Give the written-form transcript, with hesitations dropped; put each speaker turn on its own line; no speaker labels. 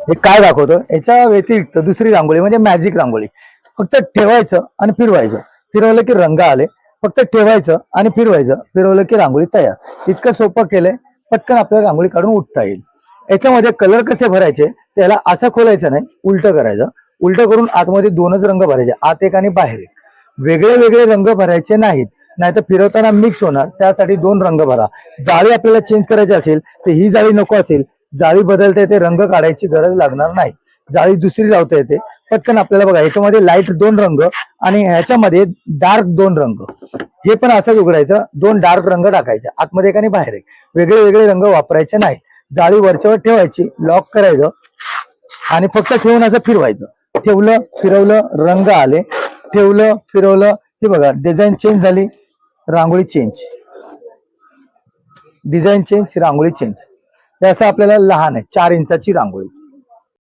हे काय दाखवतं, याच्या व्यतिरिक्त दुसरी रांगोळी म्हणजे मॅजिक रांगोळी. फक्त ठेवायचं आणि फिरवायचं, फिरवलं की रंग आले. फक्त ठेवायचं आणि फिरवायचं, फिरवलं की रांगोळी तयार. इतकं सोपं केलंय, पटकन आपल्याला रांगोळी काढून उठता येईल. याच्यामध्ये कलर कसे भरायचे, त्याला असं खोलायचं नाही, उलटं करायचं. उलटं करून आतमध्ये दोनच रंग भरायचे, आत एक आणि बाहेर एक. वेगळे वेगळे रंग भरायचे नाहीत, नाहीतर फिरवताना मिक्स होणार. त्यासाठी दोन रंग भरा. जाळी आपल्याला चेंज करायची असेल तर ही जाळी नको असेल, जाळी बदलता येते, रंग काढायची गरज लागणार नाही. जाळी दुसरी लावता येते. पटकन आपल्याला बघा, याच्यामध्ये लाईट दोन रंग आणि ह्याच्यामध्ये डार्क दोन रंग. हे पण असंच उघडायचं, दोन डार्क रंग टाकायचे, आतमध्ये एक आणि बाहेर एक. वेगळे वेगळे रंग वापरायचे नाही. जाळी वरच्यावर ठेवायची, लॉक करायचं आणि फक्त ठेवून असं फिरवायचं. ठेवलं, फिरवलं, रंग आले. ठेवलं, फिरवलं, हे बघा डिझाईन चेंज झाली, रांगोळी चेंज. डिझाईन चेंज, रांगोळी चेंज. हे असं आपल्याला लहान आहे 4 इंचाची रांगोळी.